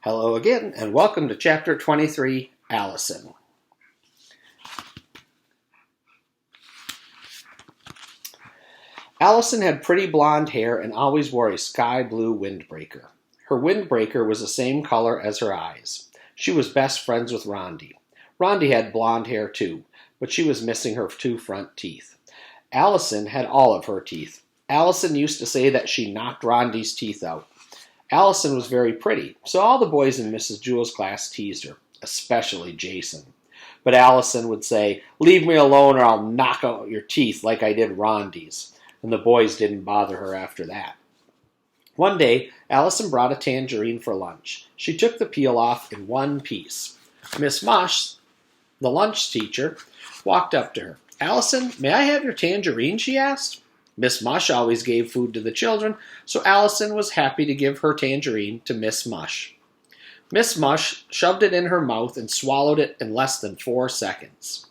Hello again, and welcome to Chapter 23, Allison. Allison had pretty blonde hair and always wore a sky blue windbreaker. Her windbreaker was the same color as her eyes. She was best friends with Rondi. Rondi had blonde hair too, but she was missing her two front teeth. Allison had all of her teeth. Allison used to say that she knocked Rondi's teeth out. Allison was very pretty, so all the boys in Mrs. Jewell's class teased her, especially Jason. But Allison would say, "Leave me alone or I'll knock out your teeth like I did Rondi's," and the boys didn't bother her after that. One day, Allison brought a tangerine for lunch. She took the peel off in one piece. Miss Mush, the lunch teacher, walked up to her. "Allison, may I have your tangerine?" she asked. Miss Mush always gave food to the children, so Allison was happy to give her tangerine to Miss Mush. Miss Mush shoved it in her mouth and swallowed it in less than 4 seconds.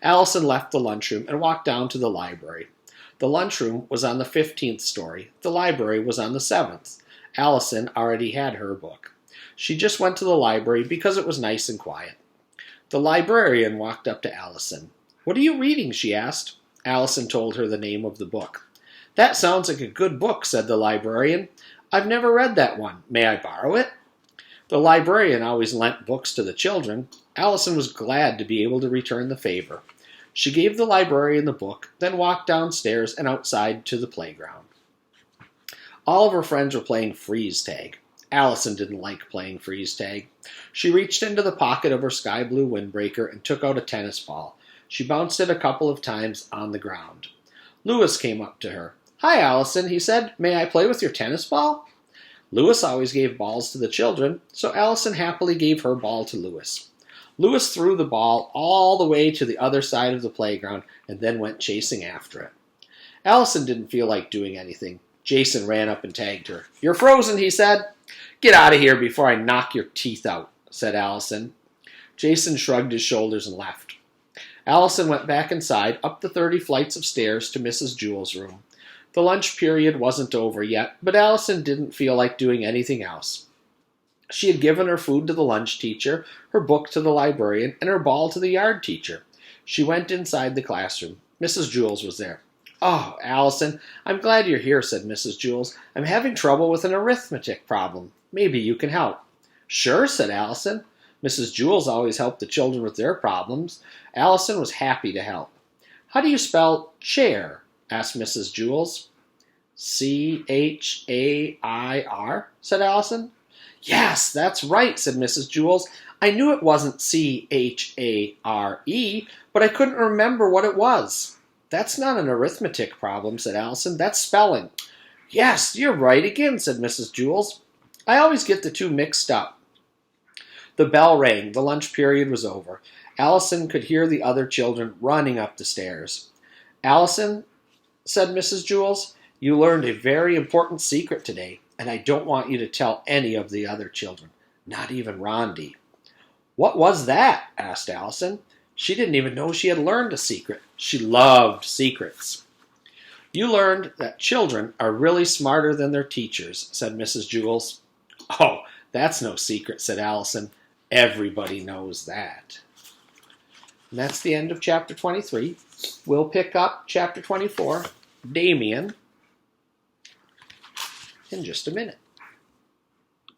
Allison left the lunchroom and walked down to the library. The lunchroom was on the 15th story. The library was on the 7th. Allison already had her book. She just went to the library because it was nice and quiet. The librarian walked up to Allison. "What are you reading?" she asked. Allison told her the name of the book. "That sounds like a good book," said the librarian. "I've never read that one. May I borrow it?" The librarian always lent books to the children. Allison was glad to be able to return the favor. She gave the librarian the book, then walked downstairs and outside to the playground. All of her friends were playing freeze tag. Allison didn't like playing freeze tag. She reached into the pocket of her sky blue windbreaker and took out a tennis ball. She bounced it a couple of times on the ground. Lewis came up to her. "Hi, Allison," he said. "May I play with your tennis ball?" Lewis always gave balls to the children, so Allison happily gave her ball to Lewis. Lewis threw the ball all the way to the other side of the playground and then went chasing after it. Allison didn't feel like doing anything. Jason ran up and tagged her. "You're frozen," he said. "Get out of here before I knock your teeth out," said Allison. Jason shrugged his shoulders and left. Allison went back inside, up the 30 flights of stairs to Mrs. Jewell's room. The lunch period wasn't over yet, but Allison didn't feel like doing anything else. She had given her food to the lunch teacher, her book to the librarian, and her ball to the yard teacher. She went inside the classroom. Mrs. Jewell's was there. "Oh, Allison, I'm glad you're here," said Mrs. Jewell's. "I'm having trouble with an arithmetic problem. Maybe you can help." "Sure," said Allison. Mrs. Jewell's always helped the children with their problems. Allison was happy to help. "How do you spell chair?" asked Mrs. Jewell's. "Chair," said Allison. "Yes, that's right," said Mrs. Jewell's. "I knew it wasn't Chare, but I couldn't remember what it was." "That's not an arithmetic problem," said Allison. "That's spelling." "Yes, you're right again," said Mrs. Jewell's. "I always get the two mixed up." The bell rang. The lunch period was over. Allison could hear the other children running up the stairs. "Allison," said Mrs. Jewell's, "you learned a very important secret today, and I don't want you to tell any of the other children, not even Rondi." "What was that?" asked Allison. She didn't even know she had learned a secret. She loved secrets. "You learned that children are really smarter than their teachers," said Mrs. Jewell's. "Oh, that's no secret," said Allison. "Everybody knows that." And that's the end of Chapter 23. We'll pick up Chapter 24, Damien, in just a minute.